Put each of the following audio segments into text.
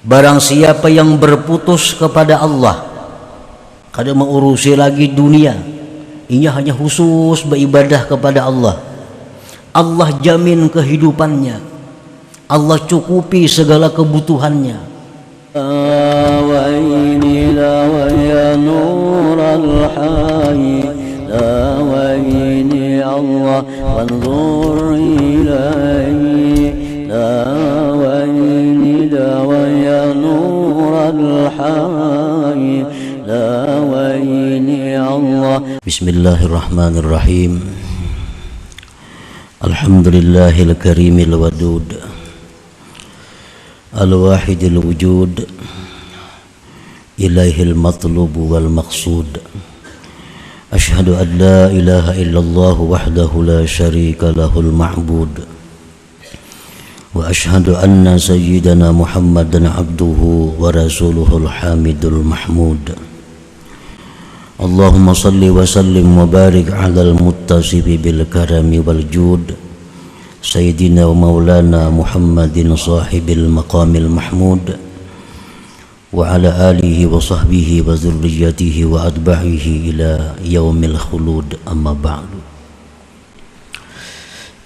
Barang siapa yang berputus kepada Allah, kada mengurusi lagi dunia, ia hanya khusus beribadah kepada Allah, Allah jamin kehidupannya, Allah cukupi segala kebutuhannya. wa inni la wa ya nural hayy la wa inni Allah wanzur ilayhi la wa inni la wa ya nural hayy la wa inni Allah. Bismillahirrahmanirrahim. Alhamdulillahil karimil wadud al-wahidil wujud ilaihil matlubu wal maqsud. Ashhadu an la ilaha illallah wahdahu la syarika lahul ma'bud wa ashhadu anna sayyidana Muhammadan abduhu wa rasuluhul hamidul mahmud. Allahumma salli wa sallim wa barik ala al-muttasibi bil karami wal jud Sayyidina wa maulana Muhammadin sahibil maqamil mahmud wa ala alihi wa sahbihi wa zurriyatihi wa adba'ihi ila yaumil khulud, amma ba'du.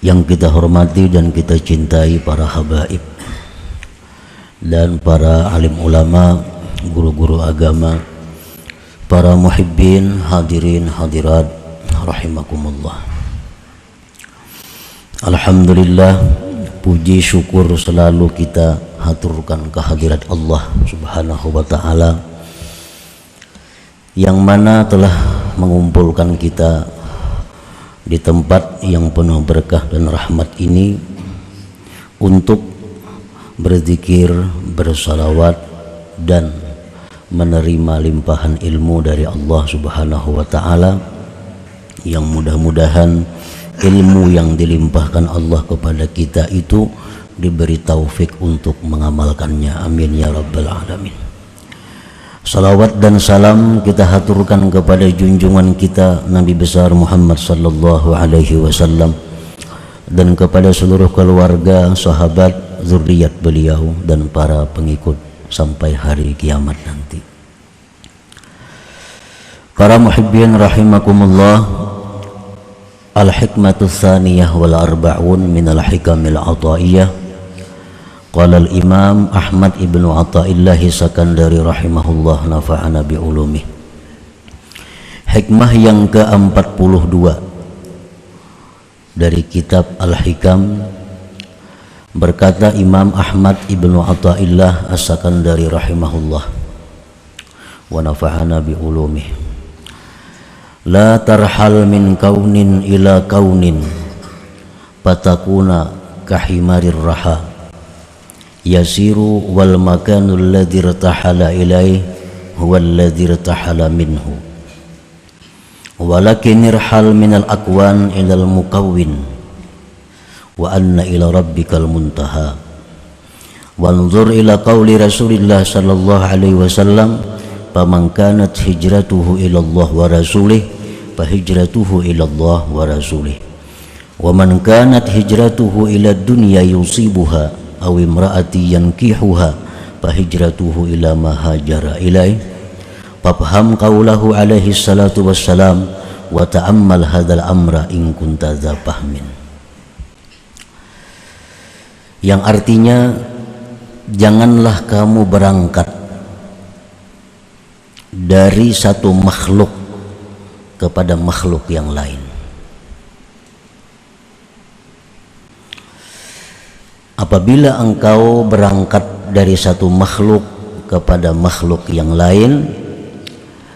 Yang kita hormati dan kita cintai para habaib dan para alim ulama, guru-guru agama, para muhibbin, hadirin hadirat rahimakumullah. Alhamdulillah, puji syukur selalu kita haturkan kehadirat Allah Subhanahu wa ta'ala yang mana telah mengumpulkan kita di tempat yang penuh berkah dan rahmat ini untuk berzikir, bersalawat dan menerima limpahan ilmu dari Allah Subhanahu wa ta'ala, yang mudah-mudahan ilmu yang dilimpahkan Allah kepada kita itu diberi taufik untuk mengamalkannya. Amin ya rabbal alamin. Salawat dan salam kita haturkan kepada junjungan kita Nabi besar Muhammad sallallahu alaihi wasallam dan kepada seluruh keluarga, sahabat, zuriat beliau dan para pengikut sampai hari kiamat nanti. Para muhibbin rahimakumullah, al-hikmatu tsaniyah wal arba'un min al-hikamil ataiyah. Qala al-imam Ahmad ibnu Athaillah Sakandari rahimahullah nafa'ana bi ulumih. Hikmah yang ke-42 dari kitab Al-Hikam, berkata Imam Ahmad ibnu Athaillah As-Sakandari rahimahullah wa nafa'ana bi ulumih. La tarhal min kaunin ila kaunin patakuna kahimarir raha yasiru wal makanul ladzi irtahala ilaih huwal ladzi irtahala minhu walakin irhal minal akwan ilal mukawwin wa anna ila rabbikal muntaha wanzur ila qawli Rasulillah sallallahu alaihi wasallam faman kanat hijratuhu ilallah wa rasulih fahijratuhu ilallah wa rasulih wa man kanat hijratuhu ila dunya yusibuha aw imraati yankihuha fahijratuhu ila ma hajara ilaih. Fafham qawlahu alaihi salatu wassalam wa ta'ammal hadzal amra in kunta dza fahmin, yang artinya janganlah kamu berangkat dari satu makhluk kepada makhluk yang lain. Apabila engkau berangkat dari satu makhluk kepada makhluk yang lain,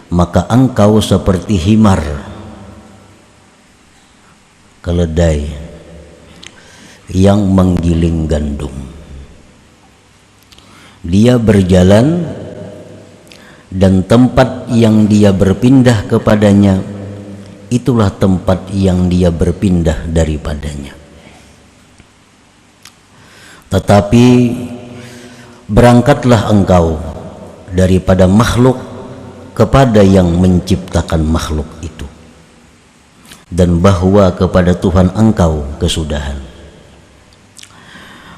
maka engkau seperti himar, keledai yang menggiling gandum. Dia berjalan dan tempat yang dia berpindah kepadanya itulah tempat yang dia berpindah daripadanya. Tetapi berangkatlah engkau daripada makhluk kepada yang menciptakan makhluk itu, dan bahwa kepada Tuhan engkau kesudahan.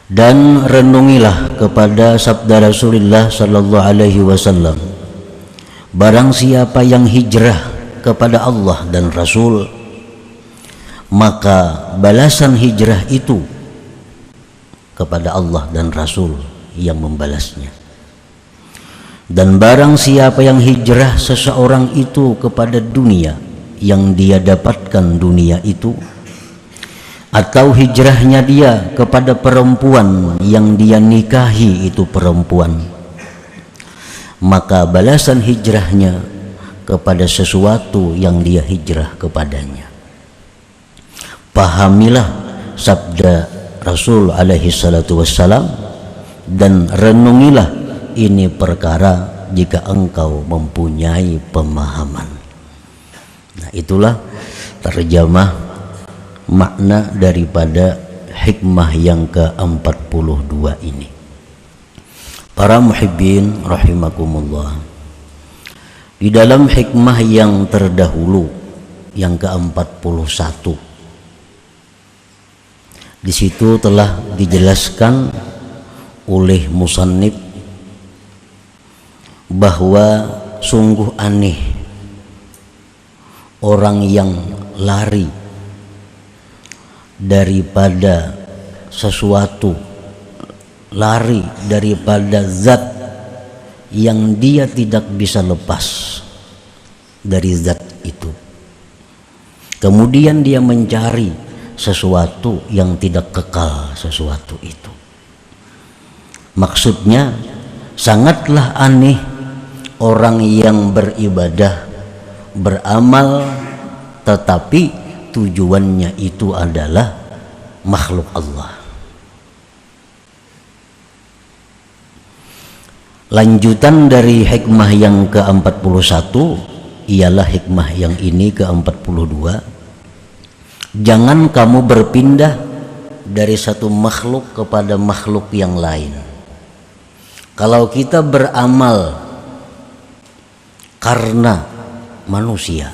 Dan renungilah kepada sabda Rasulullah sallallahu alaihi wasallam, barang siapa yang hijrah kepada Allah dan Rasul, maka balasan hijrah itu kepada Allah dan Rasul yang membalasnya. Dan barang siapa yang hijrah seseorang itu kepada dunia, yang dia dapatkan dunia itu, atau hijrahnya dia kepada perempuan yang dia nikahi itu perempuan, maka balasan hijrahnya kepada sesuatu yang dia hijrah kepadanya. Pahamilah sabda Rasul alaihi salatu wassalam dan renungilah ini perkara jika engkau mempunyai pemahaman. Nah, itulah terjemah makna daripada hikmah yang ke-42 ini. Para muhibbin rahimakumullah, di dalam hikmah yang terdahulu yang ke-41, di situ telah dijelaskan oleh musannif bahwa sungguh aneh orang yang lari daripada sesuatu, lari daripada zat yang dia tidak bisa lepas dari zat itu, kemudian dia mencari sesuatu yang tidak kekal sesuatu itu. Maksudnya sangatlah aneh orang yang beribadah, beramal, tetapi tujuannya itu adalah makhluk Allah. Lanjutan dari hikmah yang ke-41 ialah hikmah yang ini ke-42. Jangan kamu berpindah dari satu makhluk kepada makhluk yang lain. Kalau kita beramal karena manusia,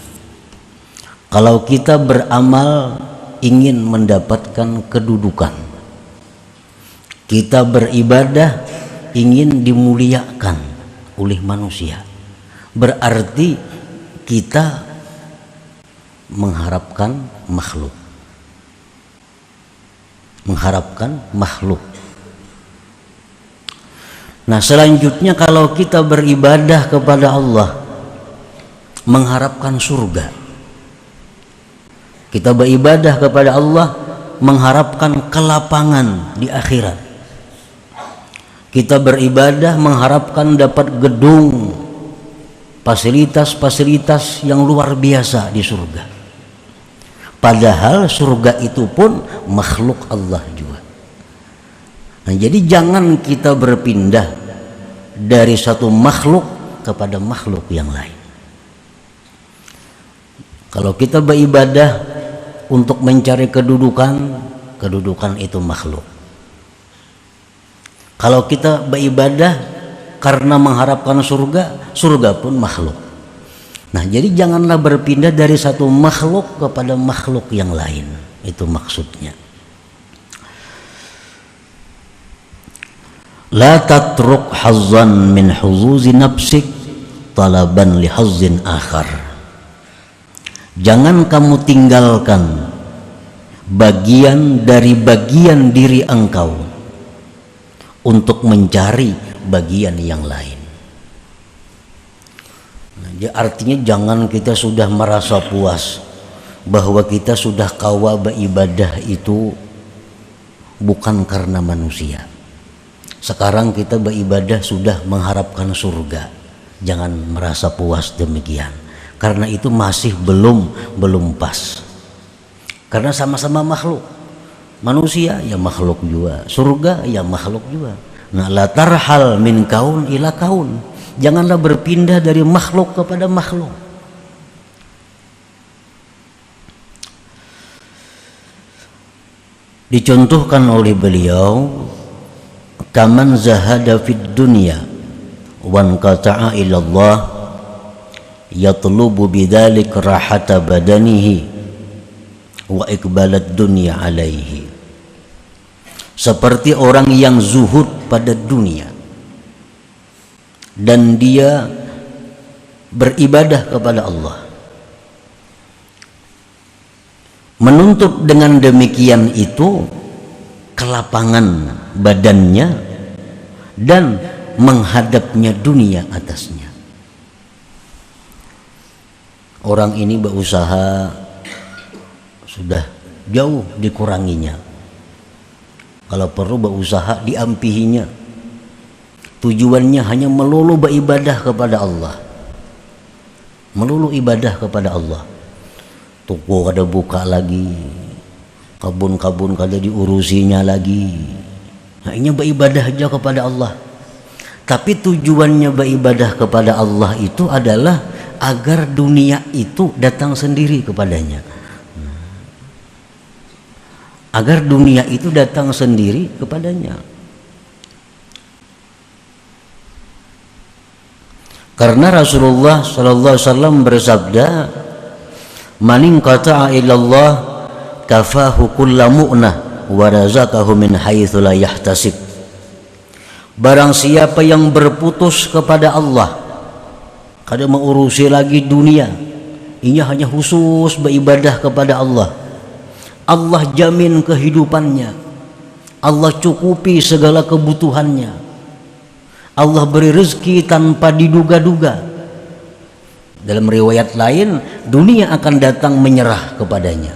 kalau kita beramal ingin mendapatkan kedudukan, kita beribadah ingin dimuliakan oleh manusia, berarti kita mengharapkan makhluk. Nah, selanjutnya kalau kita beribadah kepada Allah mengharapkan surga, kita beribadah kepada Allah mengharapkan kelapangan di akhirat, kita beribadah mengharapkan dapat gedung, fasilitas-fasilitas yang luar biasa di surga, padahal surga itu pun makhluk Allah juga. Nah, jadi jangan kita berpindah dari satu makhluk kepada makhluk yang lain. Kalau kita beribadah untuk mencari kedudukan, kedudukan itu makhluk. Kalau kita beribadah karena mengharapkan surga, surga pun makhluk. Nah, jadi janganlah berpindah dari satu makhluk kepada makhluk yang lain. Itu maksudnya. La tatruk hazzan min huzuzi nafsik talaban li hazzin akhar. Jangan kamu tinggalkan bagian dari bagian diri engkau untuk mencari bagian yang lain. Nah, artinya jangan kita sudah merasa puas bahwa kita sudah kawa beribadah itu bukan karena manusia. Sekarang kita beribadah sudah mengharapkan surga. Jangan merasa puas demikian. Karena itu masih belum pas. Karena sama-sama makhluk. Manusia ya makhluk juga, surga ya makhluk juga. Nah, la tarhal min kaun ila kaun. Janganlah berpindah dari makhluk kepada makhluk. Dicontohkan oleh beliau, kaman zahada fid dunya wan qata'a ila Allah yatlubu bidzalik rahata badanihi wa iqbalat dunya alaihi. seperti orang yang zuhud pada dunia dan dia beribadah kepada Allah. Menuntut dengan demikian itu kelapangan badannya dan menghadapnya dunia atasnya. Orang ini berusaha sudah jauh dikuranginya. Kalau perlu berusaha diampihinya. Tujuannya hanya melulu beribadah kepada Allah. Melulu ibadah kepada Allah. Toko kada buka lagi, kabun-kabun kada diurusinya lagi. Hanya beribadah aja kepada Allah. Tapi tujuannya beribadah kepada Allah itu adalah agar dunia itu datang sendiri kepadanya. Agar dunia itu datang sendiri kepadanya. Karena Rasulullah sallallahu alaihi wasallam bersabda, "Man qata'a ilallah kafahu kullu mu'nah wa razaqahu min haitsu la yahtasib." Barang siapa yang berputus kepada Allah, kada mengurusi lagi dunia, ia hanya khusus beribadah kepada Allah. Allah jamin kehidupannya, Allah cukupi segala kebutuhannya, Allah beri rezeki tanpa diduga-duga. Dalam riwayat lain, dunia akan datang menyerah kepadanya.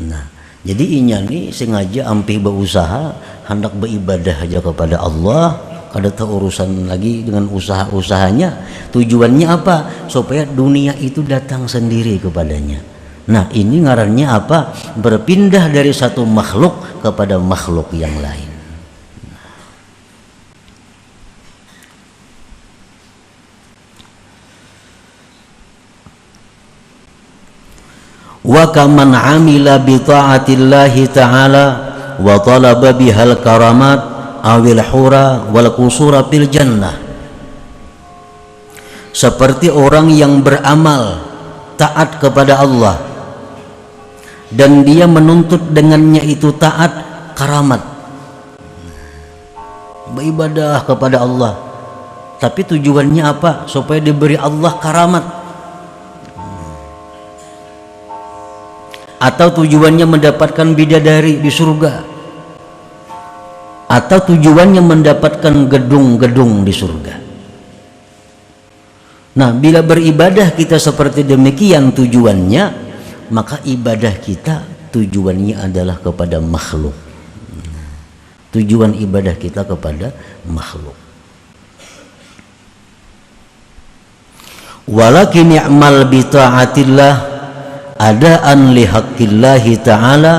Nah, jadi inya nih sengaja ampih berusaha hendak beribadah aja kepada Allah, kada tahu urusan lagi dengan usaha-usahanya. Tujuannya apa? Supaya dunia itu datang sendiri kepadanya. Nah, ini ngarannya apa? Berpindah dari satu makhluk kepada makhluk yang lain. Wa kaman amila bi ta'atillahi ta'ala wa talaba bihal karamat awil hura wal qusura fil jannah. Seperti orang yang beramal taat kepada Allah dan dia menuntut dengannya itu taat karamat, beribadah kepada Allah, tapi tujuannya apa? Supaya diberi Allah karamat. Atau tujuannya mendapatkan bidadari di surga, atau tujuannya mendapatkan gedung-gedung di surga. Nah, bila beribadah kita seperti demikian tujuannya, maka ibadah kita tujuannya adalah kepada makhluk. Tujuan ibadah kita kepada makhluk. Walakin ya'mal bi ta'atillah adaan li haqqillahi ta'ala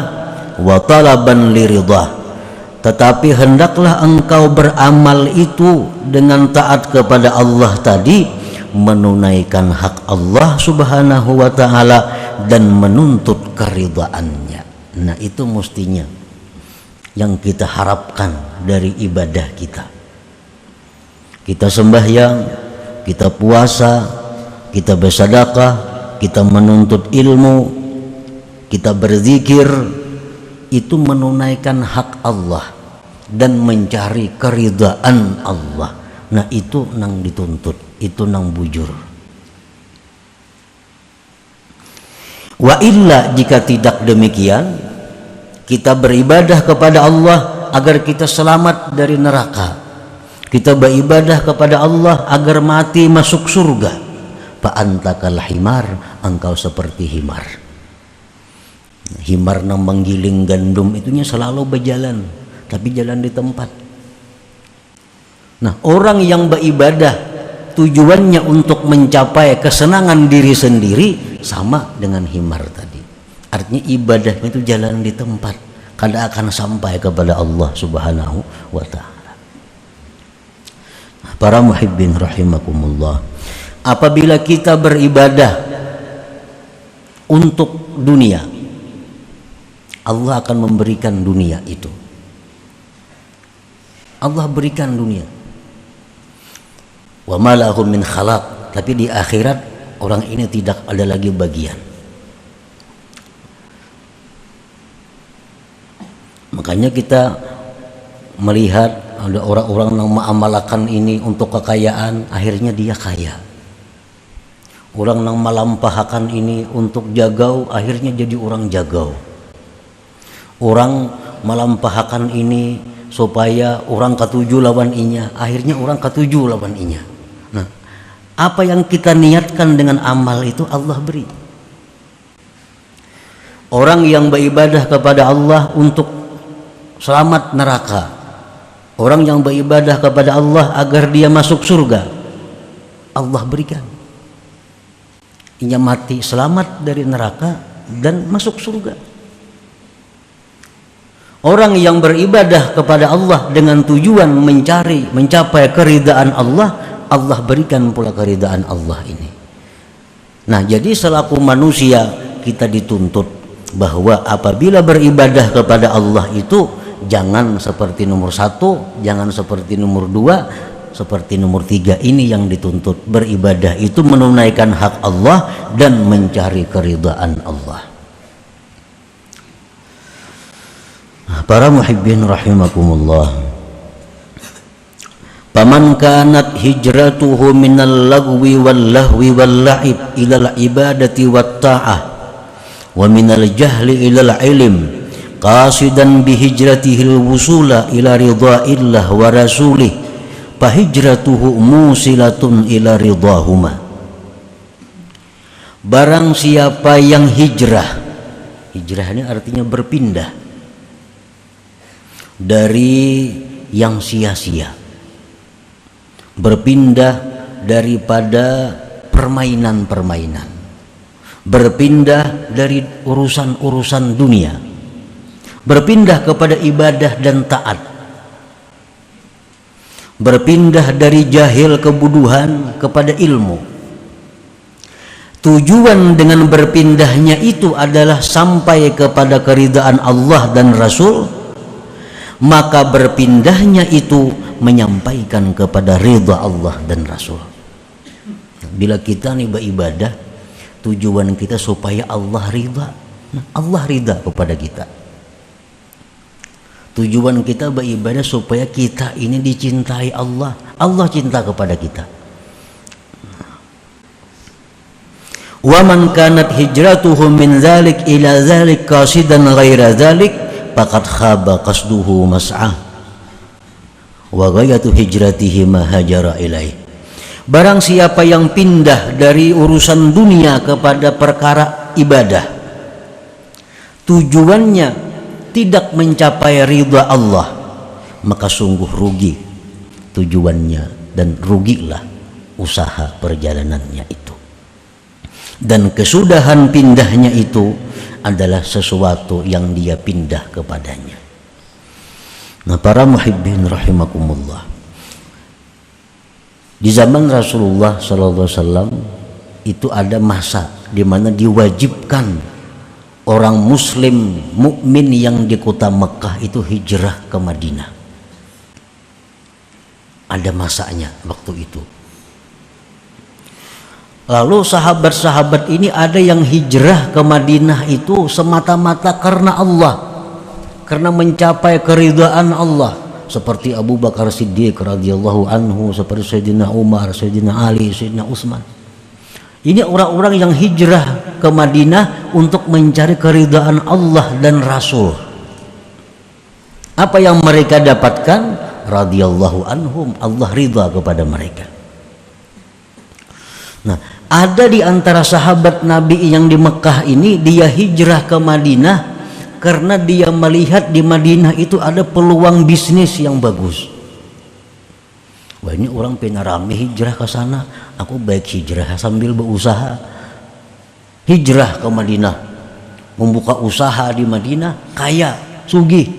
wa talaban li ridha. Tetapi hendaklah engkau beramal itu dengan taat kepada Allah tadi, menunaikan hak Allah subhanahu wa ta'ala dan menuntut keridhaannya. Nah, itu mestinya yang kita harapkan dari ibadah kita. Kita sembahyang, kita puasa, kita bersedekah, kita menuntut ilmu, kita berzikir, itu menunaikan hak Allah dan mencari keridhaan Allah. Nah, itu nang dituntut, itu nang bujur. Wa illa, jika tidak demikian, kita beribadah kepada Allah agar kita selamat dari neraka, kita beribadah kepada Allah agar mati masuk surga, fa antakal himar, engkau seperti himar. Himar nang menggiling gandum itunya selalu berjalan, tapi jalan di tempat. Nah, orang yang beribadah tujuannya untuk mencapai kesenangan diri sendiri sama dengan himar tadi. Artinya ibadahnya itu jalan di tempat, kada akan sampai kepada Allah subhanahu wa ta'ala. Para muhibbin rahimakumullah, apabila kita beribadah untuk dunia, Allah akan memberikan dunia itu. Allah berikan dunia. Wa ma lahum min khalaq, tapi di akhirat orang ini tidak ada lagi bagian. Makanya Makanya kita melihat ada orang-orang yang mengamalkan ini untuk kekayaan, akhirnya dia kaya. Orang yang melampahkan ini untuk jagau, akhirnya jadi orang jagau. Orang melampahkan ini supaya orang ketujuh lawan inya, akhirnya orang ketujuh lawan inya. Nah, apa yang kita niatkan dengan amal itu Allah beri. Orang yang beribadah kepada Allah untuk selamat neraka, orang yang beribadah kepada Allah agar dia masuk surga, Allah berikan. Ia mati selamat dari neraka dan masuk surga. Orang yang beribadah kepada Allah dengan tujuan mencapai keridaan Allah, Allah berikan pula keridaan Allah ini. Nah, jadi selaku manusia kita dituntut bahwa apabila beribadah kepada Allah itu jangan seperti nomor 1, jangan seperti nomor 2, seperti nomor 3. Ini yang dituntut. Beribadah itu menunaikan hak Allah dan mencari keridaan Allah. Para muhibbin rahimakumullah, paman kanat hijratuhu minal lagwi wal lahwi wal la'ib ilal ibadati wat ta'ah wa minal jahli ilal ilm qasidan bihijratihil wusula ila ridha'illah wa rasulih fahijratuhu musilatun ila ridhahuma. Barang siapa yang hijrah, hijrah ini artinya berpindah dari yang sia-sia, berpindah daripada permainan-permainan, berpindah dari urusan-urusan dunia, berpindah kepada ibadah dan taat, berpindah dari jahil kebuduhan kepada ilmu. Tujuan dengan berpindahnya itu adalah sampai kepada keridaan Allah dan Rasul, maka berpindahnya itu menyampaikan kepada ridha Allah dan Rasul. Bila kita nih beribadah, tujuan kita supaya Allah ridha, Allah ridha kepada kita. Tujuan kita beribadah supaya kita ini dicintai Allah, Allah cinta kepada kita. Wa man kanat hijratuhu min dzalik ila dzalik qasidan ghaira dzalik faqad khaba qasduhu mas'ah wa ghayatu hijratihi ma hajara ilaih. Barang siapa yang pindah dari urusan dunia kepada perkara ibadah, tujuannya tidak mencapai ridha Allah, maka sungguh rugi tujuannya dan rugilah usaha perjalanannya itu. Dan kesudahan pindahnya itu adalah sesuatu yang dia pindah kepadanya. Nah, para muhibbin rahimakumullah, di zaman Rasulullah SAW itu ada masa di mana diwajibkan orang muslim mukmin yang di kota Mekah itu hijrah ke Madinah. Ada masanya waktu itu. Lalu sahabat-sahabat ini ada yang hijrah ke Madinah itu semata-mata karena Allah, karena mencapai keridhaan Allah, seperti Abu Bakar Siddiq radhiyallahu anhu, seperti Sayyidina Umar, Sayyidina Ali, Sayyidina Utsman. Ini orang-orang yang hijrah ke Madinah untuk mencari keridhaan Allah dan Rasul. Apa yang mereka dapatkan? Radhiyallahu anhum, Allah ridha kepada mereka. Nah, ada di antara sahabat Nabi yang di Mekah ini, dia hijrah ke Madinah karena dia melihat di Madinah itu ada peluang bisnis yang bagus. Wah, ini orang pengen rame hijrah ke sana, aku baik hijrah sambil berusaha. Hijrah ke Madinah, membuka usaha di Madinah, kaya, sugih.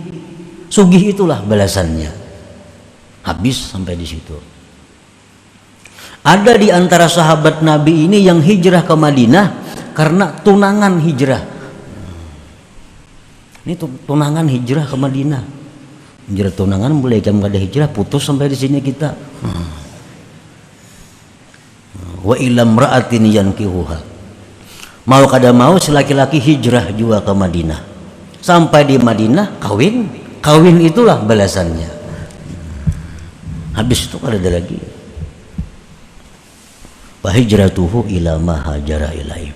Sugih itulah balasannya. Habis sampai di situ. Ada di antara sahabat Nabi ini yang hijrah ke Madinah karena tunangan hijrah. Ini tunangan hijrah ke Madinah. Hijrah tunangan boleh jam kada hijrah putus sampai di sini kita. Wa ilam ra'atin yankihuha. Mau kada mau si laki-laki hijrah juga ke Madinah. Sampai di Madinah kawin, Kawin itulah balasannya. Habis itu kada ada lagi. Wa hijratuhu ila ma hajara ilaihi.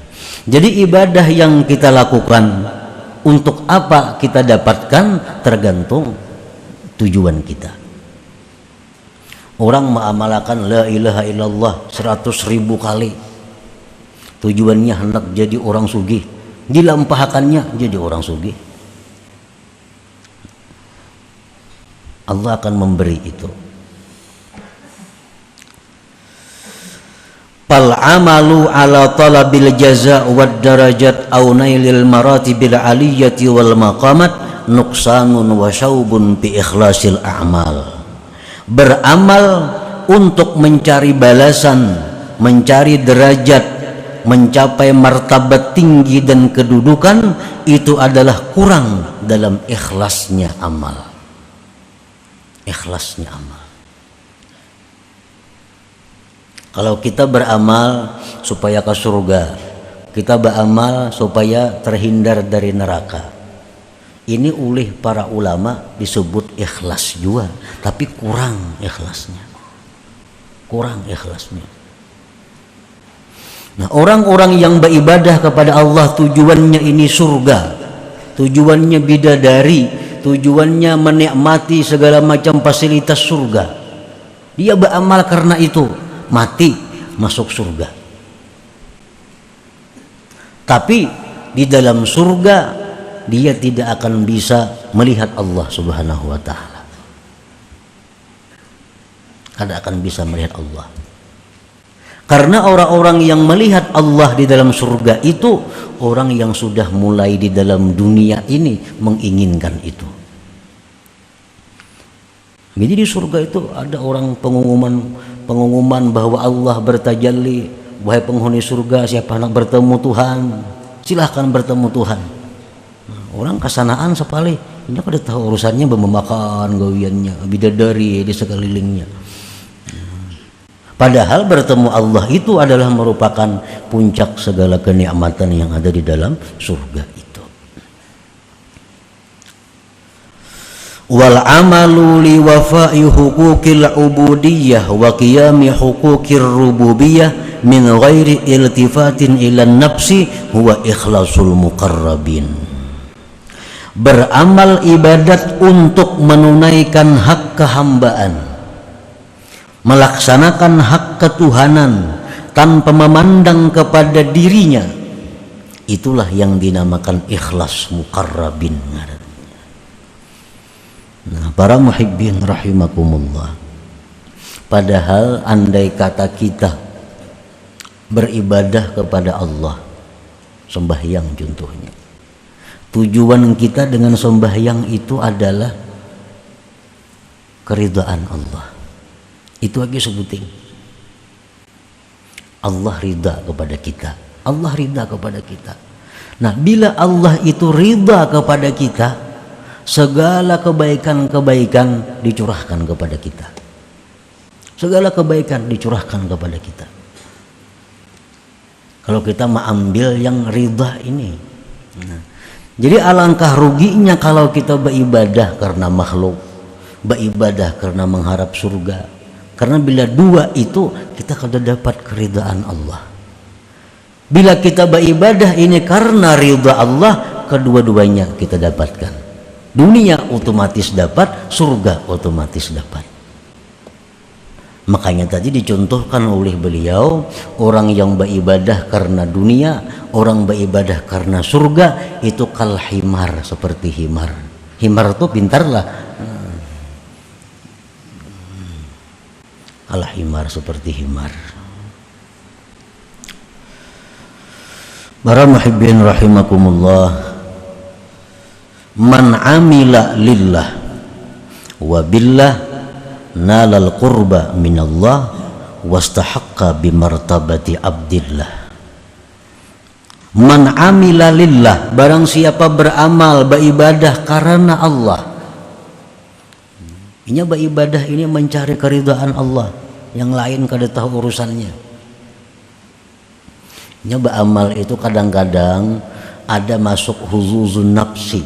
Jadi ibadah yang kita lakukan untuk apa kita dapatkan tergantung tujuan kita. Orang mengamalkan la ilaha illallah 100.000 kali, tujuannya hendak jadi orang sugih, dilampahkannya jadi orang sugih, Allah akan memberi itu. Fal amalu ala talabil jaza wad darajat aw nailil maratibil aliyati wal maqamat nuqsanun wa syaubun bi ikhlasil a'mal. Beramal untuk mencari balasan, mencari derajat, mencapai martabat tinggi dan kedudukan, itu adalah kurang dalam ikhlasnya amal. Ikhlasnya amal. Kalau kita beramal supaya ke surga, kita beramal supaya terhindar dari neraka, ini oleh para ulama disebut ikhlas juga, tapi kurang ikhlasnya. Kurang ikhlasnya. Nah, orang-orang yang beribadah kepada Allah tujuannya ini surga, tujuannya bidadari, tujuannya menikmati segala macam fasilitas surga. Dia beramal karena itu, mati masuk surga. Tapi di dalam surga dia tidak akan bisa melihat Allah Subhanahu wa ta'ala. Kada akan bisa melihat Allah. Karena orang-orang yang melihat Allah di dalam surga itu orang yang sudah mulai di dalam dunia ini menginginkan itu. Jadi di surga itu ada orang pengumuman bahwa Allah bertajalli, wahai penghuni surga, siapa nak bertemu Tuhan, silahkan bertemu Tuhan. Orang kesanaan sekali, ini kada tahu urusannya memakan gawiannya, bidadari di sekelilingnya. Padahal bertemu Allah itu adalah merupakan puncak segala kenikmatan yang ada di dalam surga itu. Wal amalu li wafa'i huquqil ubudiyyah wa qiyami huquqir rububiyyah min ghairi iltifatin ila nafsi huwa ikhlasul muqarrabin. Beramal ibadat untuk menunaikan hak kehambaan, melaksanakan hak ketuhanan tanpa memandang kepada dirinya, itulah yang dinamakan ikhlas muqarrabin. Nah, para muhibbin rahimakumullah, padahal andai kata kita beribadah kepada Allah, sembahyang contohnya, tujuan kita dengan sembahyang itu adalah keridhaan Allah. Itu lagi sebuting. Allah ridha kepada kita. Allah ridha kepada kita. Nah, bila Allah itu ridha kepada kita, segala kebaikan-kebaikan dicurahkan kepada kita. Segala kebaikan dicurahkan kepada kita. Kalau kita mengambil yang ridha ini. Nah, jadi alangkah ruginya kalau kita beribadah karena makhluk, beribadah karena mengharap surga. Karena bila dua itu kita kada dapat keridhaan Allah. Bila kita beribadah ini karena ridha Allah, kedua-duanya kita dapatkan. Dunia otomatis dapat, surga otomatis dapat. Makanya tadi dicontohkan oleh beliau, orang yang beribadah karena dunia, orang beribadah karena surga, itu kal himar, seperti himar. Himar itu pintarlah. Kal himar, seperti himar. Para muhibbin rahimakumullah, man amila lillah wa billah nalal qurba minallah wastahaqqa bimartabati abdillah. Man amila lillah, barang siapa beramal beribadah karena Allah. Ini beribadah ini mencari keridhaan Allah, yang lain kada tahu urusannya. Ini beramal itu kadang-kadang ada masuk huzuzun nafsi.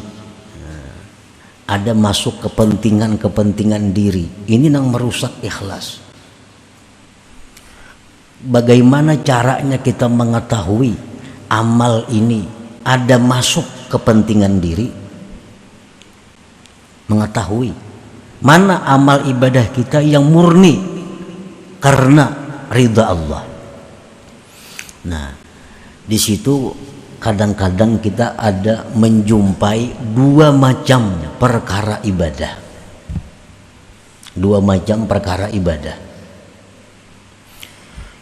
ada masuk kepentingan diri. Ini yang merusak ikhlas. Bagaimana caranya kita mengetahui amal ini ada masuk kepentingan diri? Mengetahui mana amal ibadah kita yang murni karena ridha Allah. Nah, di situ kadang-kadang kita ada menjumpai dua macam perkara ibadah. Dua macam perkara ibadah.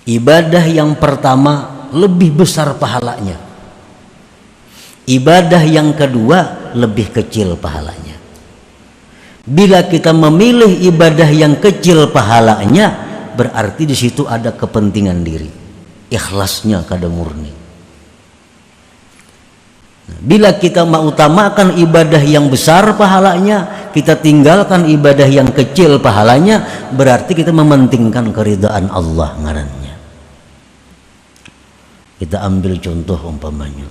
Ibadah yang pertama lebih besar pahalanya. Ibadah yang kedua lebih kecil pahalanya. Bila kita memilih ibadah yang kecil pahalanya, berarti di situ ada kepentingan diri. Ikhlasnya kada murni. Bila kita mengutamakan ibadah yang besar pahalanya, kita tinggalkan ibadah yang kecil pahalanya, berarti kita mementingkan keridhaan Allah ngarannya. Kita ambil contoh umpamanya.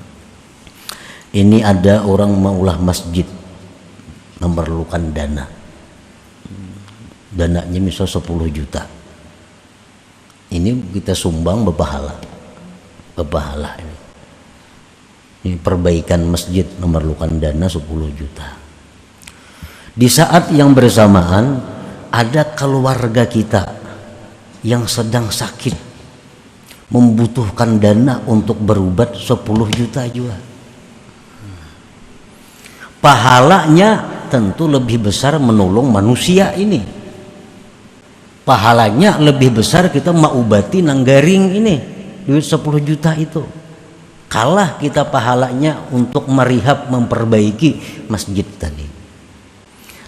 Ini ada orang maulah masjid, memerlukan dana. Dananya misal 10 juta. Ini kita sumbang berpahala. Berpahala ini. Ini perbaikan masjid memerlukan dana 10 juta. Di saat yang bersamaan ada keluarga kita yang sedang sakit, membutuhkan dana untuk berobat 10 juta juga. Pahalanya tentu lebih besar menolong manusia ini. Pahalanya lebih besar kita mengobati nanggaring ini, duit 10 juta itu. Kalah kita pahalanya untuk merihab, memperbaiki masjid tadi.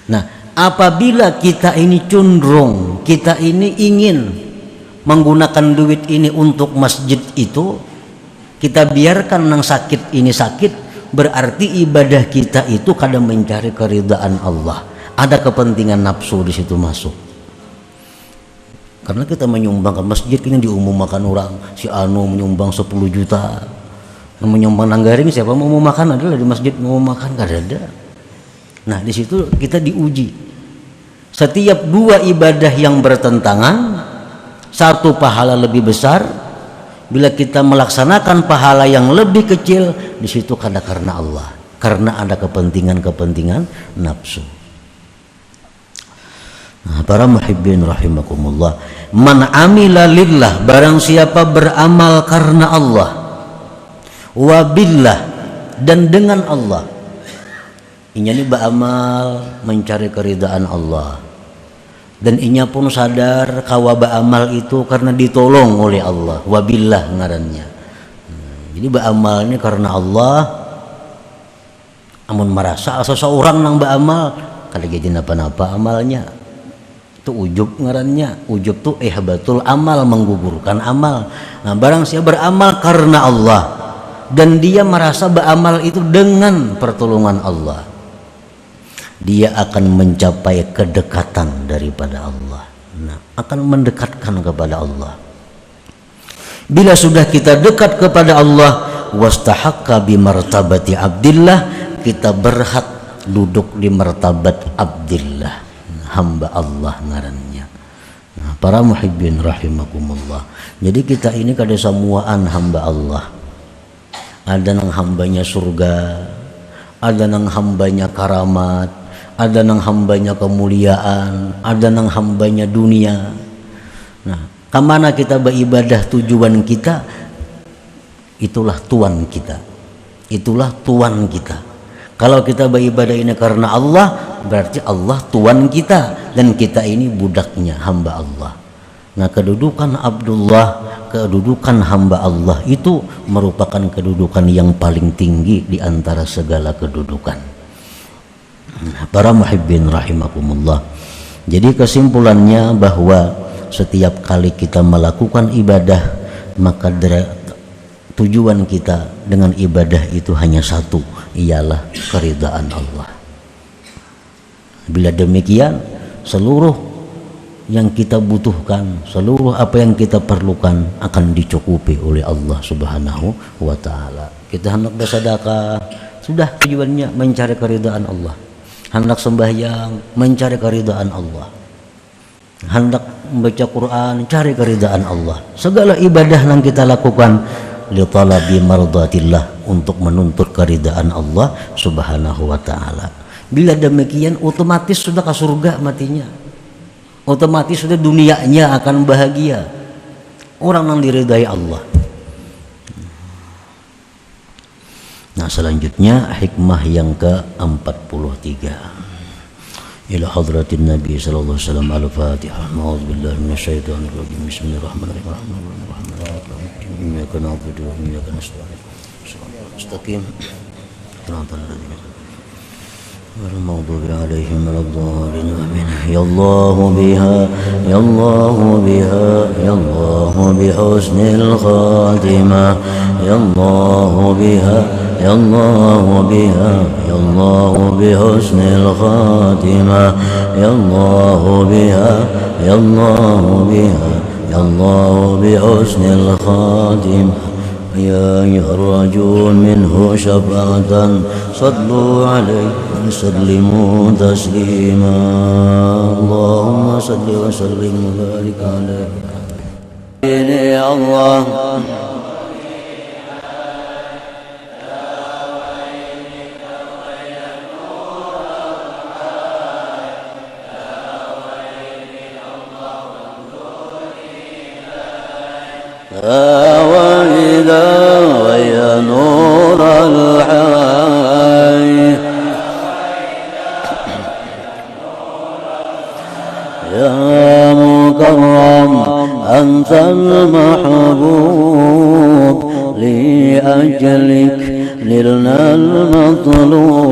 Nah, apabila kita ini cenderung, kita ini ingin menggunakan duit ini untuk masjid itu, kita biarkan yang sakit ini sakit, berarti ibadah kita itu kadang mencari keridhaan Allah. Ada kepentingan nafsu di situ masuk. Karena kita menyumbangkan masjid ini diumumkan orang, si anu menyumbang 10 juta. Yang menyumbang nanggaring siapa mau makan adalah di masjid mau makan, gak ada. Nah, di situ kita diuji. Setiap dua ibadah yang bertentangan, satu pahala lebih besar, bila kita melaksanakan pahala yang lebih kecil, di situ karena Allah, karena ada kepentingan nafsu. Nah, para muhibbin rahimakumullah, man amila lillah, barang siapa beramal karena Allah, wabillah, dan dengan Allah. Inya ini beramal mencari keridhaan Allah, dan inya pun sadar kawa beramal itu karena ditolong oleh Allah, wabillah ngarannya. Jadi beramal ini karena Allah. Amun merasa seseorang nang beramal kada jadi napa-napa amalnya, itu ujub ngarannya. Ujub tuh ihbatul amal, menggugurkan amal. Nah, barang siapa beramal karena Allah dan dia merasa beramal itu dengan pertolongan Allah, dia akan mencapai kedekatan daripada Allah. Nah, akan mendekatkan kepada Allah. Bila sudah kita dekat kepada Allah, wastahaqqa bi martabati abdillah, kita berhak duduk di martabat abdillah, hamba Allah ngarannya. Nah, para muhibbin rahimakumullah. Jadi kita ini kada semuaan hamba Allah. Ada nang hambanya surga, ada nang hambanya karamat, ada nang hambanya kemuliaan, ada nang hambanya dunia. Nah, kemana kita beribadah tujuan kita, itulah tuan kita, itulah tuan kita. Kalau kita beribadah ini karena Allah, berarti Allah tuan kita dan kita ini budaknya, hamba Allah. Nah, kedudukan Abdullah, kedudukan hamba Allah itu merupakan kedudukan yang paling tinggi di antara segala kedudukan. Para muhibbin rahimakumullah. Jadi kesimpulannya bahwa setiap kali kita melakukan ibadah, maka tujuan kita dengan ibadah itu hanya satu, ialah keridhaan Allah. Bila demikian, seluruh yang kita butuhkan, seluruh apa yang kita perlukan akan dicukupi oleh Allah Subhanahu wa taala. Kita hendak bersedekah, sudah tujuannya mencari keridhaan Allah. hendak sembahyang mencari keridhaan Allah, hendak membaca Quran cari keridhaan Allah. Segala ibadah yang kita lakukan li talabi mardatillah, untuk menuntut keridhaan Allah Subhanahu wa taala. Bila demikian otomatis sudah ke surga matinya, otomatis sudah dunianya akan bahagia. Orang yang diridai Allah. Nah, selanjutnya hikmah yang ke-43. Ila hadratin Nabi sallallahu alaihi wasallam. Al-Fatihah. A'udzu billahi minasyaitonir rajim. Bismillahirrahmanirrahim. Iyyaka na'budu wa iyyaka nasta'in. Mustaqim. Shiratal ladzina غير المغضوب عليهم ولا الضالين. آمين. يا الله بها يا الله بها يا الله بحسن الخاتمة يا الله بها يا الله بها يا الله بحسن الخاتمة يا الله بها يا الله بها يا الله بحسن الخاتمة يا أيها الرجل منه شفاعة صلوا عليه وسلموا تسليما. اللهم صل وسلم وبارك عليه يا الله. وإذا ويا نور الحي يا مكرم أنت المحبوب لأجلك نلنا المطلوب.